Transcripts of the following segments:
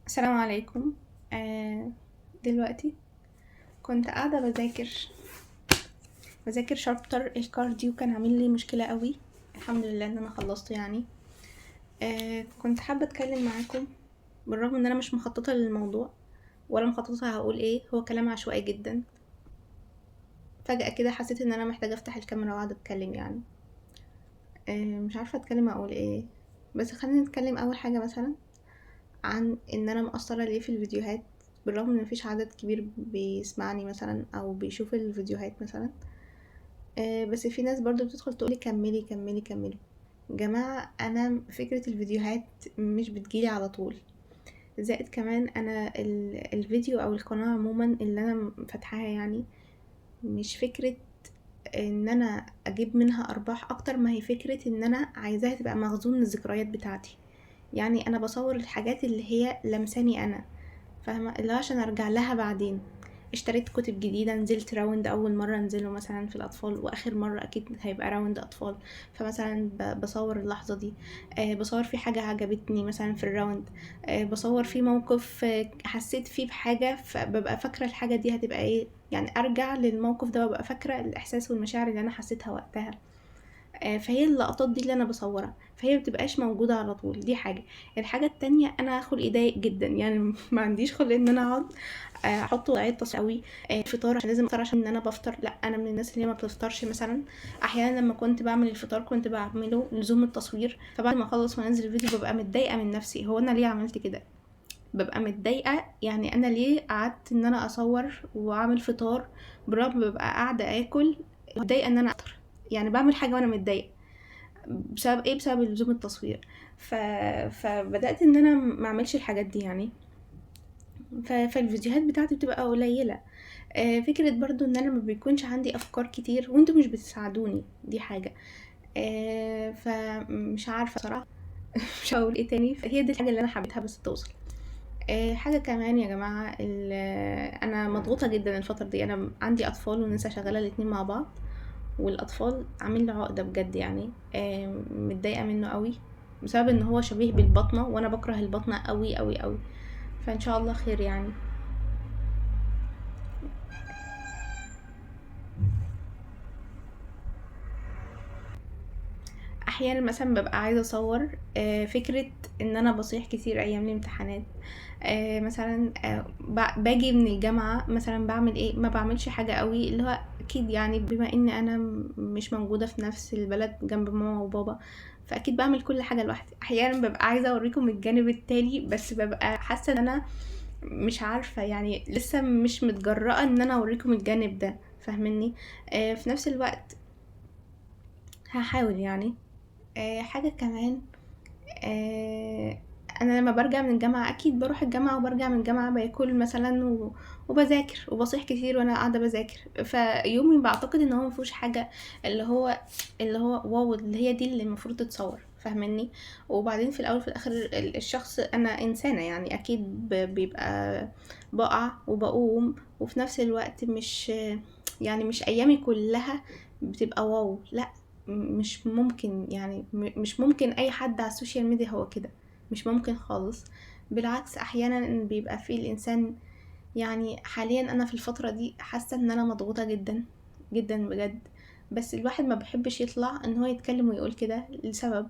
السلام عليكم. دلوقتي كنت قاعدة بذاكر شابتر الكارديو، كان عامل لي مشكلة قوي. الحمد لله ان انا خلصته يعني. كنت حابة اتكلم معاكم بالرغم ان انا مش مخططة للموضوع ولا مخططة هقول ايه، هو كلام عشوائي جدا. فجأة كده حسيت ان انا محتاجة افتح الكاميرا واقعد اتكلم يعني. مش عارفة اتكلم اقول ايه، بس خلينا نتكلم اول حاجة مثلا عن ان انا مقصرة ليه في الفيديوهات، بالرغم ان مفيش عدد كبير بيسمعني مثلا او بيشوف الفيديوهات مثلا. بس في ناس برضو بتدخل تقولي كملي كملي كملي. جماعة انا فكرة الفيديوهات مش بتجيلي على طول، زائد كمان انا الفيديو او القناة عموما اللي انا فاتحاها يعني مش فكرة ان انا اجيب منها ارباح اكتر ما هي فكرة ان انا عايزاها تبقى مخزون للذكريات بتاعتي. يعني انا بصور الحاجات اللي هي لمساني انا، فاهمة، اللي هو عشان ارجع لها بعدين. اشتريت كتب جديدة، نزلت راوند اول مرة انزله مثلا في الاطفال، واخر مرة اكيد هيبقى راوند اطفال، فمثلا بصور اللحظة دي. بصور في حاجة عجبتني مثلا في الراوند. بصور في موقف حسيت فيه بحاجة، فببقى فاكرة الحاجة دي هتبقى ايه، يعني ارجع للموقف ده وابقى فاكرة الاحساس والمشاعر اللي انا حسيتها وقتها. فهي اللقطات دي اللي انا بصورها، فهي مبتبقاش موجودة على طول. دي حاجة. الحاجة التانية، انا خلقي ضيق جدا يعني ما عنديش خلق ان انا اقعد احط وضعية تصوير قوي. فطار عشان لازم افطر، عشان ان انا بفطر، لا انا من الناس اللي هي ما بتفطرش مثلا. احيانا لما كنت بعمل الفطار كنت بعمله لزوم التصوير، فبعد ما اخلص وانزل الفيديو ببقى متضايقة من نفسي، هو انا ليه عملت كده؟ ببقى متضايقة، يعني انا ليه قعدت ان انا اصور واعمل فطار برغم ببقى قاعدة اكل متضايقة ان انا افطر، يعني بعمل حاجة وانا متضايقة. بسبب ايه؟ بسبب لزوم التصوير. فبدات ان انا ما اعملش الحاجات دي يعني. فالفيديوهات بتاعتي بتبقى قليله. فكره برضو ان انا ما بيكونش عندي افكار كتير وانتوا مش بتساعدوني، دي حاجه. فمش عارفه صراحه مش هقول ايه تاني، فهي دي الحاجه اللي انا حبيتها بس توصل. حاجه كمان يا جماعه، انا مضغوطه جدا الفتره دي، انا عندي اطفال ولسه شغاله الاتنين مع بعض، والاطفال عامل لي عقده بجد يعني. متضايقه منه قوي بسبب ان هو شبيه بالبطنه، وانا بكره البطنه قوي قوي قوي. فان شاء الله خير يعني. احيانا مثلا ببقى عايزه اصور فكره ان انا بصيح كتير ايام الامتحانات. مثلا باجي من الجامعه مثلا بعمل ايه؟ ما بعملش حاجه قوي، اللي هو اكيد يعني بما ان انا مش موجوده في نفس البلد جنب ماما وبابا، فاكيد بعمل كل حاجه لوحدي. احيانا ببقى عايزه اوريكم الجانب التاني، بس ببقى حاسه ان انا مش عارفه يعني، لسه مش متجرأة ان انا اوريكم الجانب ده، فاهمني. في نفس الوقت هحاول يعني. حاجة كمان، آه، انا لما برجع من الجامعة اكيد بروح الجامعة وبرجع من الجامعة باكل مثلا وبذاكر وبصيح كتير وانا قاعدة بذاكر، فيومي بعتقد ان هو مفيهوش حاجة اللي هو واو، اللي هي دي اللي المفروض تتصور، فاهمني. وبعدين في الاول في الاخر الشخص، انا انسانة يعني، اكيد بيبقى بقع وبقوم، وفي نفس الوقت مش يعني مش ايامي كلها بتبقى واو، لا. مش ممكن يعني، مش ممكن اي حد على السوشيال ميديا هو كده، مش ممكن خالص. بالعكس احيانا بيبقى فيه الانسان، يعني حاليا انا في الفترة دي حاسة ان انا مضغوطة جدا جدا بجد، بس الواحد ما بيحبش يطلع ان هو يتكلم ويقول كده لسبب،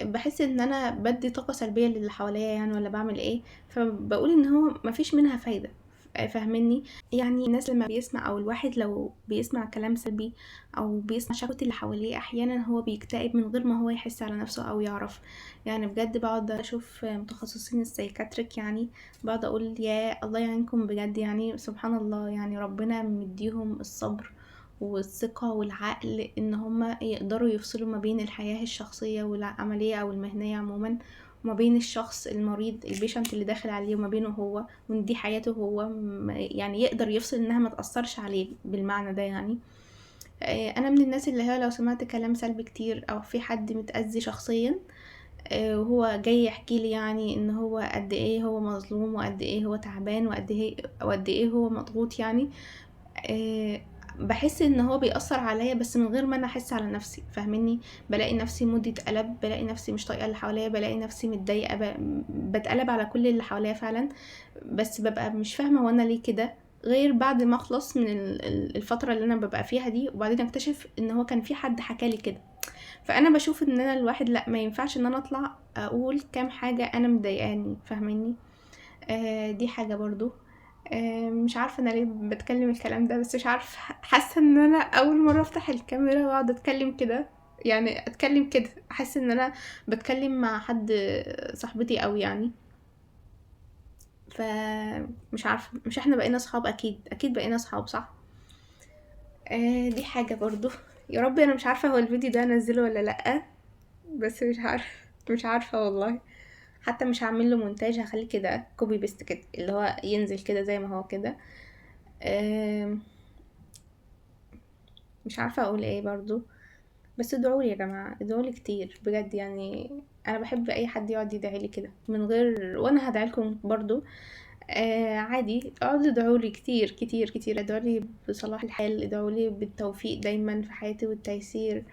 بحس ان انا بدي طاقة سلبية للي حواليا يعني، ولا بعمل ايه، فبقول ان هو مفيش منها فايدة. فاهمني. يعني الناس لما بيسمع، او الواحد لو بيسمع كلام سلبي او بيسمع شكوى اللي حواليه، احيانا هو بيكتئب من غير ما هو يحس على نفسه او يعرف. يعني بجد بقعد اشوف متخصصين السايكاتريك يعني، بقعد اقول يا الله يعينكم بجد، يعني سبحان الله، يعني ربنا مديهم الصبر والثقة والعقل ان هما يقدروا يفصلوا ما بين الحياة الشخصية والعملية او المهنية عموما، وما بين الشخص المريض البيشنت اللي داخل عليه وما بينه هو، وان دي حياته هو، يعني يقدر يفصل انها ما تأثرش عليه بالمعنى ده يعني. انا من الناس اللي هي لو سمعت كلام سلبي كتير او في حد متأذي شخصيا، وهو جاي يحكي لي يعني ان هو قد ايه هو مظلوم وقد ايه هو تعبان وقد ايه هو مضغوط يعني، آه، باحس إن هو بيأثّر عليَّ بس من غير ما أنا أحس على نفسي، فاهمني؟ بالاقي نفسي مودي اتقلب، بالاقي نفسي مش طايقة اللي حواليّا، بالاقي نفسي متضايقة، باتقلب على كل اللي حواليّا فعلًا، بس بابقى مش فاهمة هو أنا ليه كده، غير بعد ما أخلص من الفترة اللي أنا بابقى فيها دي، وبعدين أكتشف إن هو كان في حد حكى لي كده. فأنا باشوف إن أنا الواحد لأ، ما ينفعش إن أنا أطلع أقول كام حاجة أنا مضايقاني، فاهماني؟ دي حاجة برضه. مش عارفة أنا ليه باتكلم الكلام ده، بس مش عارفة حاسة إن أنا أول مرة أفتح الكاميرا وأقعد أتكلم كده، يعني أتكلم كده، أحس إن أنا باتكلم مع حد صاحبتي أوي يعني. فمش عارفة، مش إحنا بقينا صحاب؟ أكيد بقينا صحاب، صح؟ دي حاجة برضه. يا ربي أنا مش عارفة هو الفيديو ده أنزله والّا لأ، بس مش عارفة والله. حتى مش هاعمل له مونتاج، هخليه كده كوبي بيست كده، اللي هو ينزل كده زي ما هو كده. آم، مش عارفة اقول ايه برضو، بس ادعولي يا جماعة، ادعولي كتير بجد يعني. انا بحب اي حد يقعد يدعيلي كده من غير، وانا هدعيلكم برضو. عادي اقعدوا ادعولي كتير كتير كتير، ادعولي بصلاح الحال، ادعولي بالتوفيق دايما في حياتي والتيسير.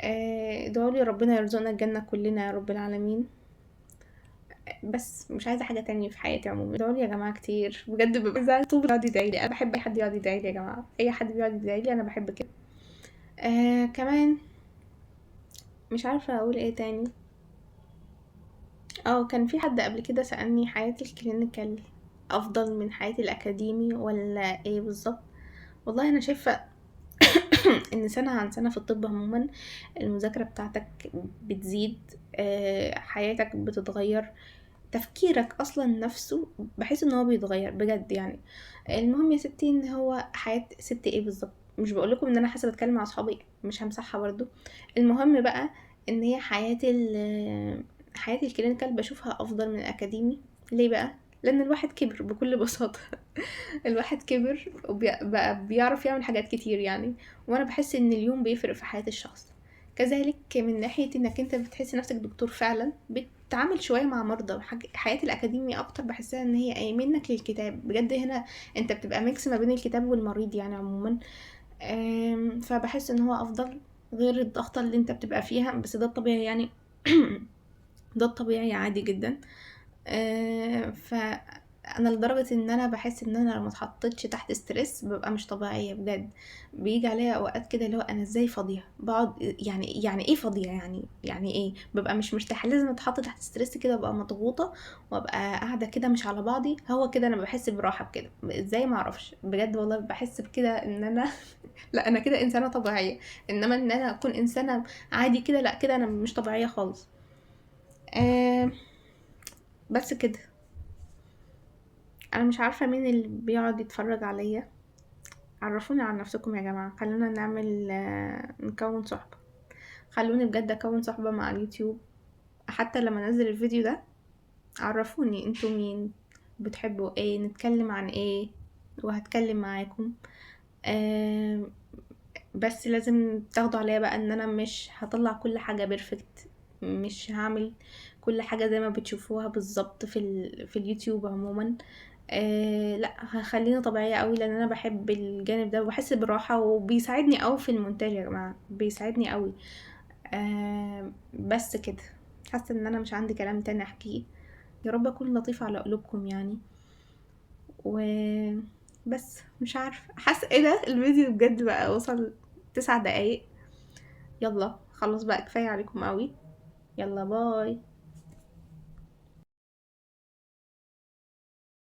ادعولي ربنا يرزقنا الجنة كلنا يا رب العالمين. بس مش عايزة حاجة تانية في حياتي عموما. ادعوا لي يا جماعة كتير بجد، ببقى زعلانة طول يقعد يدعي لي. انا بحب اي حد يقعد يدعي لي يا جماعة، اي حد بيقعد يدعي لي انا بحب كده. كمان مش عارفة اقول ايه تاني. كان في حد قبل كده سألني حياتي الكلينيكال افضل من حياتي الاكاديمي ولا ايه بالظبط. والله انا شايفة ان سنة عن سنة في الطب عموما المذاكرة بتاعتك بتزيد، حياتك بتتغير، تفكيرك اصلا نفسه بحس ان هو بيتغير بجد يعني. المهم يا ستي، ان هو حياة ست ايه بالظبط مش بقولكم ان انا حاسه بتكلم مع اصحابي، مش همسحها برضو. المهم بقى ان هي حياة الكلينيكال بشوفها افضل من الاكاديمي. ليه بقى؟ لان الواحد كبر بكل بساطة. الواحد كبر وبقى بيعرف يعمل حاجات كتير يعني. وانا بحس ان اليوم بيفرق في حياة الشخص. كذلك من ناحية انك انت بتحس نفسك دكتور فعلا، بتتعامل شوية مع مرضى. حياة الأكاديمية أكتر بحسها إن هي أي منك للكتاب بجد. هنا أنت بتبقى ميكس ما بين الكتاب والمريض يعني عموما. فبحس إن هو أفضل، غير الضغطة اللي أنت بتبقى فيها، بس ده الطبيعي يعني. ده الطبيعي عادي جدا. فانا لدرجه ان انا بحس ان انا لو ما اتحطيتش تحت ستريس ببقى مش طبيعيه بجد. بيجي عليا اوقات كده اللي هو انا ازاي فاضيه، بقعد يعني ايه فاضيه، يعني ايه، ببقى مش مرتاحه، لازم اتحط تحت ستريس كده، ببقى مضغوطه وابقى قاعده كده مش على بعضي. هو كده انا بحس براحه بكده، ازاي ما اعرفش بجد والله بحس بكده ان انا لا انا كده انسانه طبيعيه. انما ان انا اكون انسانه عادي كده، لا كده انا مش طبيعيه خالص. آه بس كده. انا مش عارفة مين اللي بيقعد يتفرج عليا. عرفوني عن نفسكم يا جماعة، خلونا نعمل نكون صحبة. خلوني بجد اكون صحبة مع اليوتيوب. حتى لما انزل الفيديو ده عرفوني انتوا مين، بتحبوا ايه، نتكلم عن ايه، وهتكلم معاكم. آه بس لازم تاخدوا عليا بقى ان انا مش هطلع كل حاجة بيرفكت، مش هعمل كل حاجة زي ما بتشوفوها بالظبط في اليوتيوب عموما. لا هخليني طبيعية قوي، لان انا بحب الجانب ده وبحس براحة وبيساعدني قوي في المونتاج يا جماعة، بيساعدني قوي. بس كده. حاسة ان انا مش عندي كلام تاني احكيه. يا رب اكون لطيفة على قلوبكم يعني. بس مش عارفة، حاسة ايه ده الفيديو بجد بقى وصل 9 دقايق. يلا خلاص بقى، كفاية عليكم قوي. يلا باي.